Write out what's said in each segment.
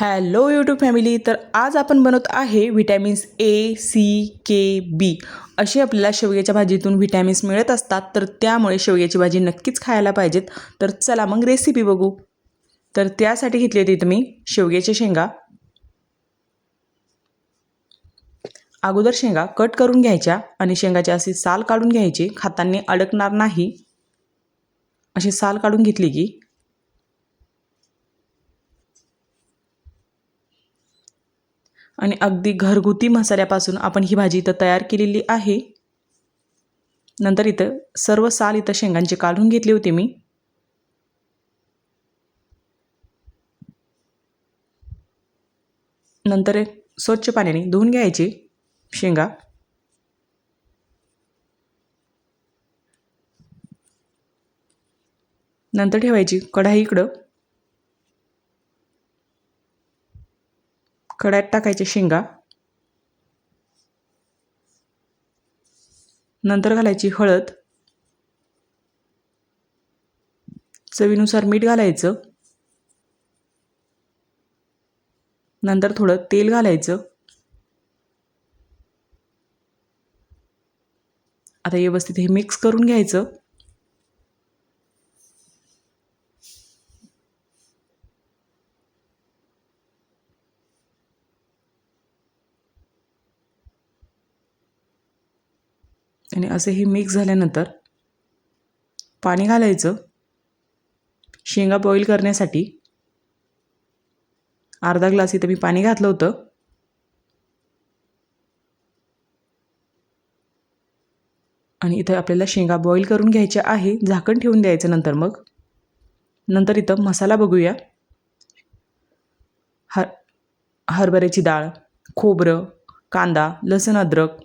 Hello YouTube family. तर आज आपण बनवत आहे विटॅमिन्स ए सी के बी असे आपल्याला शेवग्याच्या भाजीतून विटॅमिन्स मिळत असतात. तर त्यामुळे शेवग्याची भाजी नक्कीच खायला पाहिजेत. तर चला मग रेसिपी बघू. तर त्यासाठी घेतली होती तुम्ही शेवग्याच्या शेंगा. अगोदर शेंगा कट करून घ्यायच्या आणि शेंगाची अशी साल काढून घ्यायची. खाताना अडकणार नाही अशी साल काढून घेतली की आणि अगदी घरगुती मसाल्यापासून आपण ही भाजी इथं तयार केलेली आहे. नंतर इथं सर्व साल इथं शेंगांची काढून घेतली होती मी. नंतर स्वच्छ पाण्याने धुवून घ्यायची शेंगा. नंतर ठेवायची कढई इकडं. कढईत टाकायचे शेंगा. नंतर घालायची हळद, चवीनुसार मीठ घालायचं. नंतर थोडं तेल घालायचं. आता व्यवस्थित हे मिक्स करून घ्यायचं. आणि असे हे मिक्स झाल्यानंतर पाणी घालायचं शेंगा बॉईल करण्यासाठी. अर्धा ग्लास इथं मी पाणी घातलं होतं. आणि इथं आपल्याला शेंगा बॉईल करून घ्यायच्या आहे. झाकण ठेवून द्यायचं. नंतर इथं मसाला बघूया. हरभऱ्याची डाळ, खोबरं, कांदा, लसूण, अद्रक.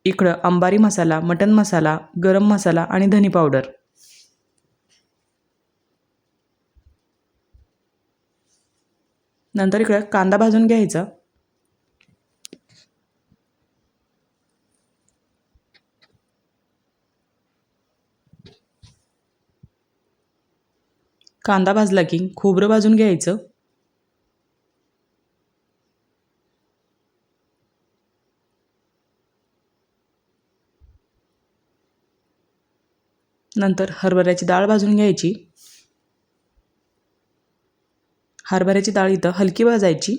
इकडं अंबारी मसाला, मटन मसाला, गरम मसाला आणि धनी पावडर. नंतर इकडं कांदा भाजून घ्यायचा. कांदा भाजला की खोबरं भाजून घ्यायचं. नंतर हरभऱ्याची डाळ भाजून घ्यायची. हरभऱ्याची डाळ इथं हलकी भाजायची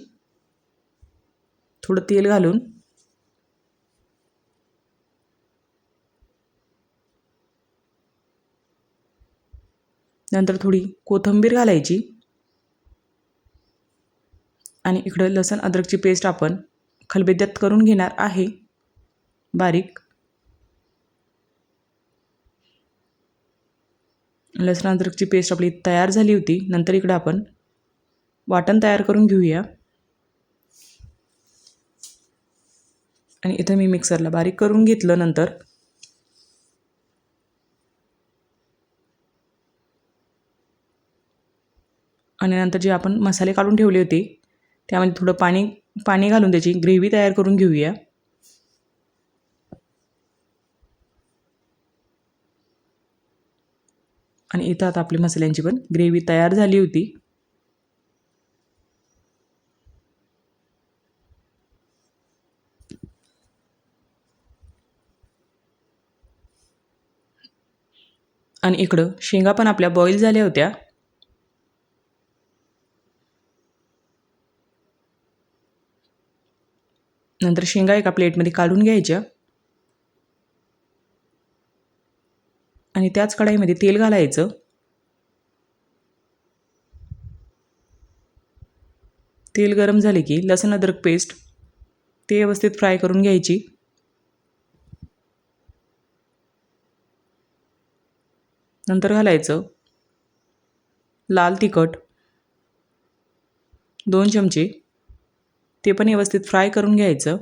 थोडं तेल घालून. नंतर थोडी कोथिंबीर घालायची. आणि इकडं लसूण अद्रकची पेस्ट आपण खलबत्त्यात करून घेणार आहे बारीक. लसूण अद्रकची पेस्ट आपली तयार झाली होती. नंतर इकडं आपण वाटण तयार करून घेऊया. आणि इथं मी मिक्सरला बारीक करून घेतलं. नंतर जे आपण मसाले काढून ठेवले होते त्यामध्ये थोडं पाणी घालून त्याची ग्रेव्ही तयार करून घेऊया. आणि इथं आता आपली मसाल्यांची पण ग्रेव्ही तयार झाली होती. आणि इकडं शेंगा पण आपल्या बॉईल झाल्या होत्या. नंतर शेंगा एका प्लेटमध्ये काढून घ्यायच्या. आणि त्याच कढईमध्ये तेल घालायचं. तेल गरम झाले की लसूण अद्रक पेस्ट ते व्यवस्थित फ्राय करून घ्यायची. नंतर घालायचं लाल तिखट 2 चमचे. ते पण व्यवस्थित फ्राय करून घ्यायचं.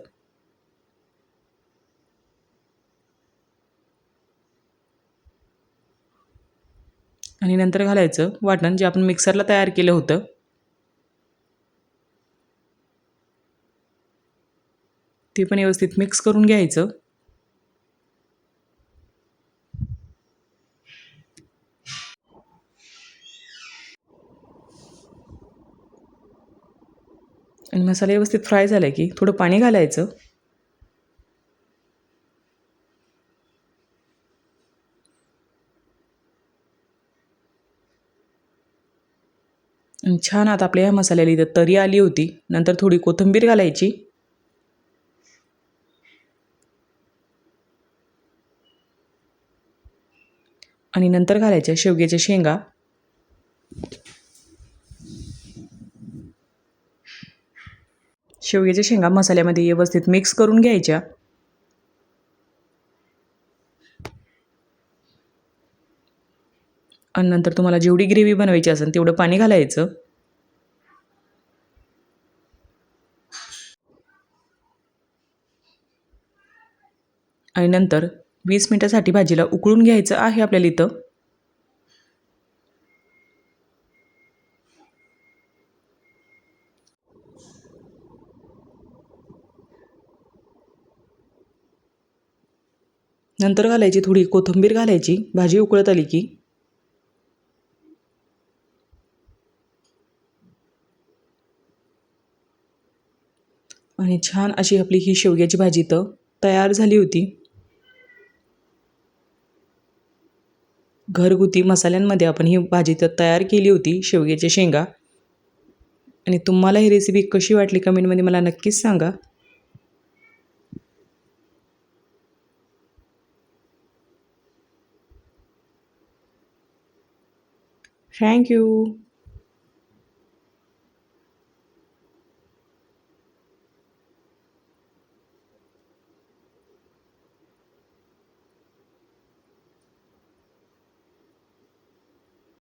आणि नंतर घालायचं वाटण जे आपण मिक्सरला तयार केलं होतं. ते पण व्यवस्थित मिक्स करून घ्यायचं. आणि मसाला व्यवस्थित फ्राय झाला की थोडं पाणी घालायचं. आणि छान आता आपल्या ह्या मसाल्याला इथं तरी आली होती. नंतर थोडी कोथिंबीर घालायची. आणि नंतर घालायच्या शेवग्याच्या शेंगा. शेवग्याच्या शेंगा मसाल्यामध्ये व्यवस्थित मिक्स करून घ्यायच्या. आणि नंतर तुम्हाला जेवढी ग्रेव्ही बनवायची असेल तेवढं पाणी घालायचं. आणि नंतर 20 मिनिटासाठी भाजीला उकळून घ्यायचं आहे आपल्याला इथं. नंतर घालायची थोडी कोथिंबीर घालायची भाजी उकळत आली की. आणि छान अशी आपली ही शेवग्याची भाजी तर तयार झाली होती. घरगुती मसाल्यांमध्ये आपण ही भाजी तर तयार केली होती शेवग्याच्या शेंगा. आणि तुम्हाला ही रेसिपी कशी वाटली कमेंटमध्ये मला नक्कीच सांगा. थँक्यू.